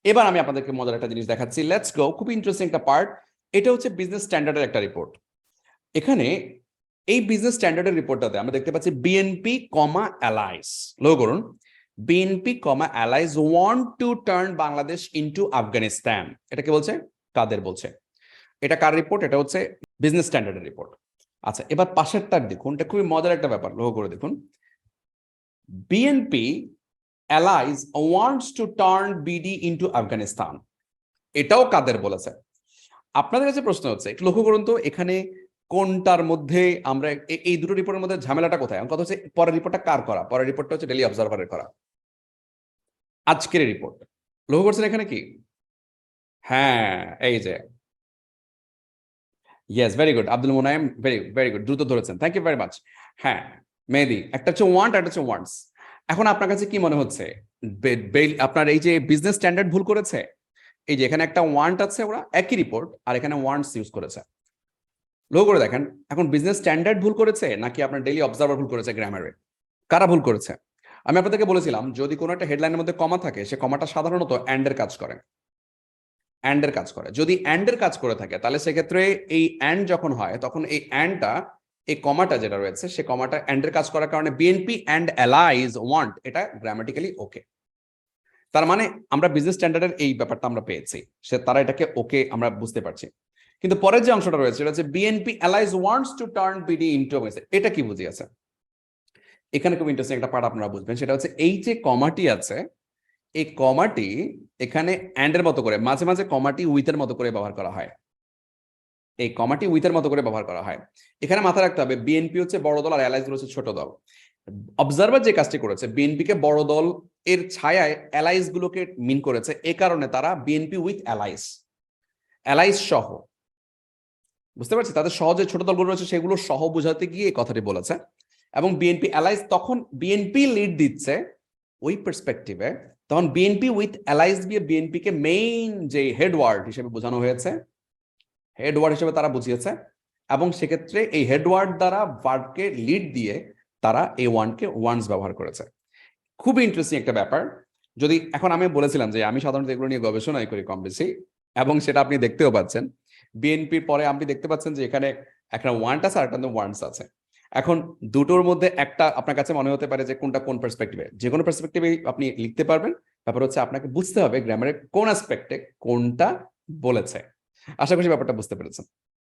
এবার আমি আপনাদেরকে মজার একটা জিনিস দেখাচ্ছি, লেটস গো। খুব ইন্টারেস্টিং একটা পার্ট, এটা হচ্ছে বিজনেস স্ট্যান্ডার্ডের একটা রিপোর্ট। এখানে এই বিজনেস স্ট্যান্ডার্ডের রিপোর্টটাতে আমরা দেখতে পাচ্ছি বিএনপি কমা অ্যালাইস, লক্ষ্য করুন, BNP comma Alice want to turn Bangladesh into Afghanistan. এটা কি বলছে? কাদের বলছে? এটা কার রিপোর্ট? এটা হচ্ছে বিজনেস স্ট্যান্ডার্ডের রিপোর্ট। আচ্ছা, এবার পাশেরটার দেখুন, এটা খুবই মজার একটা ব্যাপার, লক্ষ্য করে দেখুন। BNP Alice wants to turn BD into Afghanistan, এটাও কাদের বলেছে? আপনাদের কাছে প্রশ্ন হচ্ছে, একটু লক্ষ্য করুন তো, এখানে কোনটার মধ্যে আমরা এই দুটো রিপোর্টের মধ্যে ঝামেলাটা কোথায়? কথা হচ্ছে পরের রিপোর্টটা কার করা? পরের রিপোর্টটা হচ্ছে ডেইলি অবজারভারের করা, আজকের রিপোর্ট। লক্ষ্য করছেন এখানে কি? হ্যাঁ, এই যে, yes, very good Abdul Munayem, very very good, দ্রুত ধরেছেন, থ্যাংক ইউ ভেরি মাচ। হ্যাঁ মেহেদি, একটা হচ্ছে ওয়ান্ট, একটা হচ্ছে ওয়ান্টস। এখন আপনার কাছে কি মনে হচ্ছে, আপনার এই যে বিজনেস স্ট্যান্ডার্ড ভুল করেছে? এই যে এখানে একটা ওয়ান্ট আছে, ওরা একই রিপোর্ট, আর এখানে ওয়ান্টস ইউজ করেছে। লক্ষ্য করে দেখেন, এখন বিজনেস স্ট্যান্ডার্ড ভুল করেছে নাকি আপনার ডেইলি অবজারভার ভুল করেছে গ্রামারে? কারা ভুল করেছে? আমি আপনাদেরকে বলেছিলাম, যদি কোনো একটা হেডলাইনের মধ্যে কমা থাকে, সে কমাটা সাধারণত অ্যান্ডের কাজ করে, অ্যান্ডের কাজ করে। যদি অ্যান্ডের কাজ করে থাকে, তাহলে সেক্ষেত্রে এই অ্যান্ড যখন হয়, তখন এই অ্যান্ডটা, এই কমাটা যেটা রয়েছে, সে কমাটা অ্যান্ডের কাজ করার কারণে বিএনপি অ্যান্ড অ্যালাইজ ওয়ান্ট, এটা গ্রামাটিক্যালি ওকে। তার মানে আমরা বিজনেস স্ট্যান্ডার্ডের এই ব্যাপারটা আমরা পেয়েছি, সে তারা এটাকে ওকে আমরা বুঝতে পারছি। কিন্তু পরের যে অংশটা রয়েছে, এটা হচ্ছে BNP allies wants to turn BD into, এটা কি বুঝিয়েছে? এখানে খুব ইন্টারেস্টিং একটা পার্ট আপনারা বুঝবেন, সেটা হচ্ছে এই যে কমাটি আছে, এই কমাটি এখানে অ্যান্ডের মতো করে, মাঝে মাঝে কমাটি উইথের মতো করে ব্যবহার করা হয়, এই কমাটি উইথের মতো করে ব্যবহার করা হয়। এখানে মাথায় রাখতে হবে, বিএনপি হচ্ছে বড় দল আর অ্যালাইজ হচ্ছে ছোট দল। অবজারভার যে কাজটি করেছে, বিএনপি কে বড় দল এর ছায়ায় অ্যালাইজ গুলোকে মিন করেছে, এ কারণে তারা বিএনপি উইথ অ্যালাইজ, অ্যালাইজ সহ, বুঝতে পারছি, তাদের সহজে ছোট দলগুলো রয়েছে সেগুলো সহ বোঝাতে গিয়ে এই কথাটি বলেছে। এবং বিএনপি অ্যালাইজ, তখন বিএনপি লিড দিচ্ছে ওই পার্সপেক্টিভে, তখন বিএনপি উইথ অ্যালাইজ দিয়ে বিএনপি কে মেইন যে হেডওয়ার্ড হিসেবে বোঝানো হয়েছে, হেডওয়ার্ড হিসেবে তারা বুঝিয়েছে। এবং সেক্ষেত্রে এই হেডওয়ার্ড দ্বারা ভার্বকে লিড দিয়ে তারা এই ওয়ানকে ওয়ান্স ব্যবহার করেছে। খুবই ইন্টারেস্টিং একটা ব্যাপার। যদি এখন আমি বলেছিলাম যে আমি সাধারণত এগুলো নিয়ে গবেষণাই করি কম বেশি, এবং সেটা আপনি দেখতেও পাচ্ছেন, বিএনপির পরে আপনি দেখতে পাচ্ছেন যে এখানে একটা ওয়ান্ট আছে আর একটা ওয়ান্টস আছে। এখন দুটোর মধ্যে একটা আপনার কাছে মনে হতে পারে যে কোনটা কোন পার্সপেক্টিভে, যে কোনো পার্সপেক্টিভে আপনি লিখতে পারবেন। ব্যাপার হচ্ছে আপনাকে বুঝতে হবে গ্রামারের কোন অ্যাসপেক্টে কোনটা বলেছে। আশা করি ব্যাপারটা বুঝতে পেরেছেন।